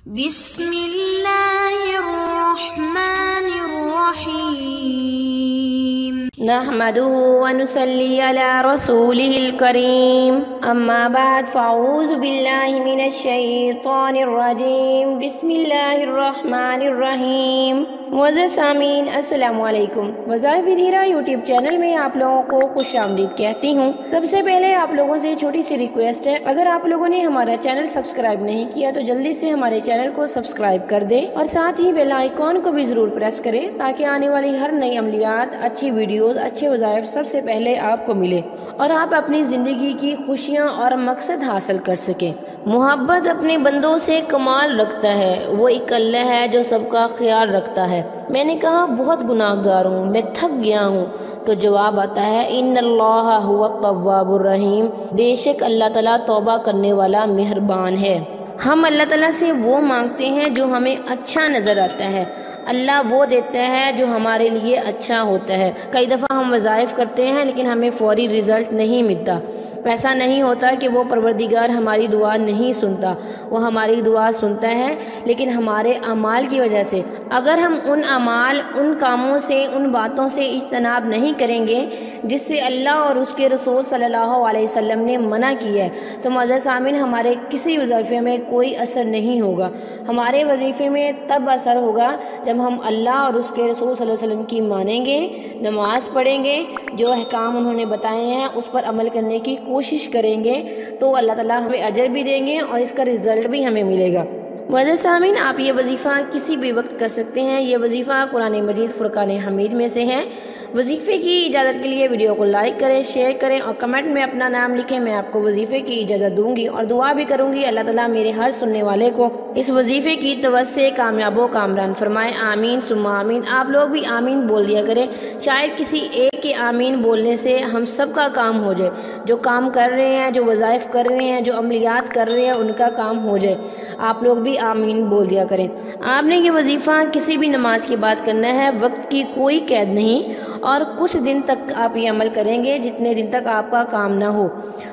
بسم اللہ الرحمن الرحیم نحمده ونصلي على رسوله الكريم اما بعد فاعوذ باللہ من الشیطان الرجیم بسم اللہ الرحمن الرحیم معزز سامعین السلام علیکم۔ وظائف ہیرا یوٹیوب چینل میں آپ لوگوں کو خوش آمدید کہتی ہوں۔ سب سے پہلے آپ لوگوں سے چھوٹی سی ریکویسٹ ہے، اگر آپ لوگوں نے ہمارا چینل سبسکرائب نہیں کیا تو جلدی سے ہمارے چینل کو سبسکرائب کر دیں اور ساتھ ہی بیل آئیکن کو بھی ضرور پریس کریں تاکہ آنے والی ہر نئی عملیات، اچھی ویڈیوز، اچھے وظائف سب سے پہلے آپ کو ملے اور آپ اپنی زندگی کی خوشیاں اور مقصد حاصل کر سکیں۔ محبت اپنے بندوں سے کمال رکھتا ہے، وہ ایک اللہ ہے جو سب کا خیال رکھتا ہے۔ میں نے کہا بہت گناہ گار ہوں، میں تھک گیا ہوں، تو جواب آتا ہے ان اللہ هو التواب الرحیم، بے شک اللہ تعالیٰ توبہ کرنے والا مہربان ہے۔ ہم اللہ تعالیٰ سے وہ مانگتے ہیں جو ہمیں اچھا نظر آتا ہے، اللہ وہ دیتا ہے جو ہمارے لیے اچھا ہوتا ہے۔ کئی دفعہ ہم وظائف کرتے ہیں لیکن ہمیں فوری رزلٹ نہیں ملتا۔ ایسا نہیں ہوتا کہ وہ پروردگار ہماری دعا نہیں سنتا، وہ ہماری دعا سنتا ہے، لیکن ہمارے اعمال کی وجہ سے اگر ہم ان اعمال، ان کاموں سے، ان باتوں سے اجتناب نہیں کریں گے جس سے اللہ اور اس کے رسول صلی اللہ علیہ وسلم نے منع کی ہے، تو معزز سامعین ہمارے کسی وظیفے میں کوئی اثر نہیں ہوگا۔ ہمارے وظیفے میں تب اثر ہوگا جب ہم اللہ اور اس کے رسول صلی اللہ علیہ وسلم کی مانیں گے، نماز پڑھیں گے، جو احکام انہوں نے بتائے ہیں اس پر عمل کرنے کی کوشش کریں گے، تو اللہ تعالیٰ ہمیں اجر بھی دیں گے اور اس کا رزلٹ بھی ہمیں ملے گا۔ معزز سامعین آپ یہ وظیفہ کسی بھی وقت کر سکتے ہیں، یہ وظیفہ قرآن مجید فرقان حمید میں سے ہے۔ وظیفے کی اجازت کے لیے ویڈیو کو لائک کریں، شیئر کریں اور کمنٹ میں اپنا نام لکھیں، میں آپ کو وظیفے کی اجازت دوں گی اور دعا بھی کروں گی اللہ تعالیٰ میرے ہر سننے والے کو اس وظیفے کی توسط سے کامیاب و کامران فرمائے، آمین ثم آمین۔ آپ لوگ بھی آمین بول دیا کریں، شاید کسی ایک کے آمین بولنے سے ہم سب کا کام ہو جائے، جو کام کر رہے ہیں، جو وظائف کر رہے ہیں، جو عملیات کر رہے ہیں، ان کا کام ہو جائے۔ آپ لوگ بھی آمین بول دیا کریں۔ آپ نے یہ وظیفہ کسی بھی نماز کے بعد کرنا ہے، وقت کی کوئی قید نہیں اور کچھ دن تک آپ یہ عمل کریں گے جتنے دن تک آپ کا کام نہ ہو۔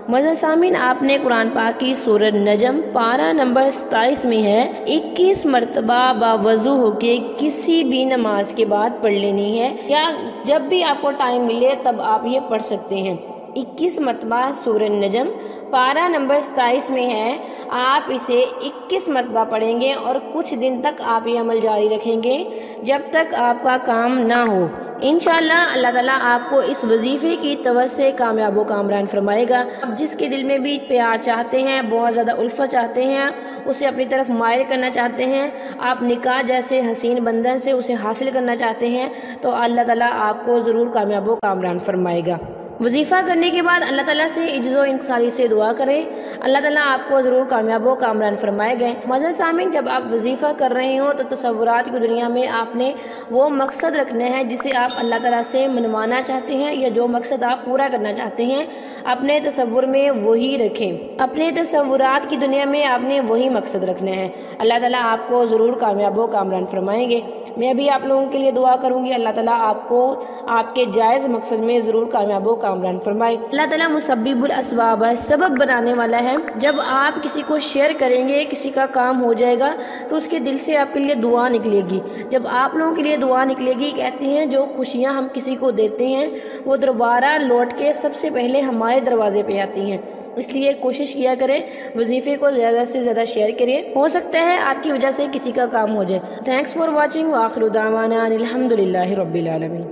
معزز سامعین آپ نے قرآن پاک کی سورۃ نجم پارہ نمبر 27 میں ہے 21 مرتبہ باوضو ہو کے کسی بھی نماز کے بعد پڑھ لینی ہے، یا جب بھی آپ کو ٹائم ملے تب آپ یہ پڑھ سکتے ہیں۔ 21 مرتبہ سورۃ نجم پارہ نمبر 27 میں ہے، آپ اسے 21 مرتبہ پڑھیں گے اور کچھ دن تک آپ یہ عمل جاری رکھیں گے جب تک آپ کا کام نہ ہو۔ انشاءاللہ اللہ تعالیٰ آپ کو اس وظیفے کی توسط سے کامیاب و کامران فرمائے گا۔ آپ جس کے دل میں بھی پیار چاہتے ہیں، بہت زیادہ الفت چاہتے ہیں، اسے اپنی طرف مائل کرنا چاہتے ہیں، آپ نکاح جیسے حسین بندھن سے اسے حاصل کرنا چاہتے ہیں، تو اللہ تعالیٰ آپ کو ضرور کامیاب و کامران فرمائے گا۔ وظیفہ کرنے کے بعد اللہ تعالیٰ سے عجز و انکساری سے دعا کریں، اللہ تعالیٰ آپ کو ضرور کامیاب و کامران فرمائے گئے۔ معزز سامعین جب آپ وظیفہ کر رہے ہوں تو تصورات کی دنیا میں آپ نے وہ مقصد رکھنا ہے جسے آپ اللہ تعالیٰ سے منوانا چاہتے ہیں، یا جو مقصد آپ پورا کرنا چاہتے ہیں اپنے تصور میں وہی رکھیں۔ اپنے تصورات کی دنیا میں آپ نے وہی مقصد رکھنا ہے، اللہ تعالیٰ آپ کو ضرور کامیاب و کامران فرمائیں گے۔ میں بھی آپ لوگوں کے لیے دعا کروں گی اللہ تعالیٰ آپ کو آپ کے جائز مقصد میں ضرور کامیاب و کامران فرمائے۔ اللہ تعالیٰ مسبب الاسباب ہے، سبب بنانے والا ہے۔ جب آپ کسی کو شیئر کریں گے، کسی کا کام ہو جائے گا تو اس کے دل سے آپ کے لیے دعا نکلے گی۔ جب آپ لوگوں کے لیے دعا نکلے گی، کہتے ہیں جو خوشیاں ہم کسی کو دیتے ہیں وہ دوبارہ لوٹ کے سب سے پہلے ہمارے دروازے پہ آتی ہیں، اس لیے کوشش کیا کریں وظیفے کو زیادہ سے زیادہ شیئر کریں، ہو سکتا ہے آپ کی وجہ سے کسی کا کام ہو جائے۔ تھینکس فار واچنگ، وآخر دعوانا الحمدللہ رب العالمین۔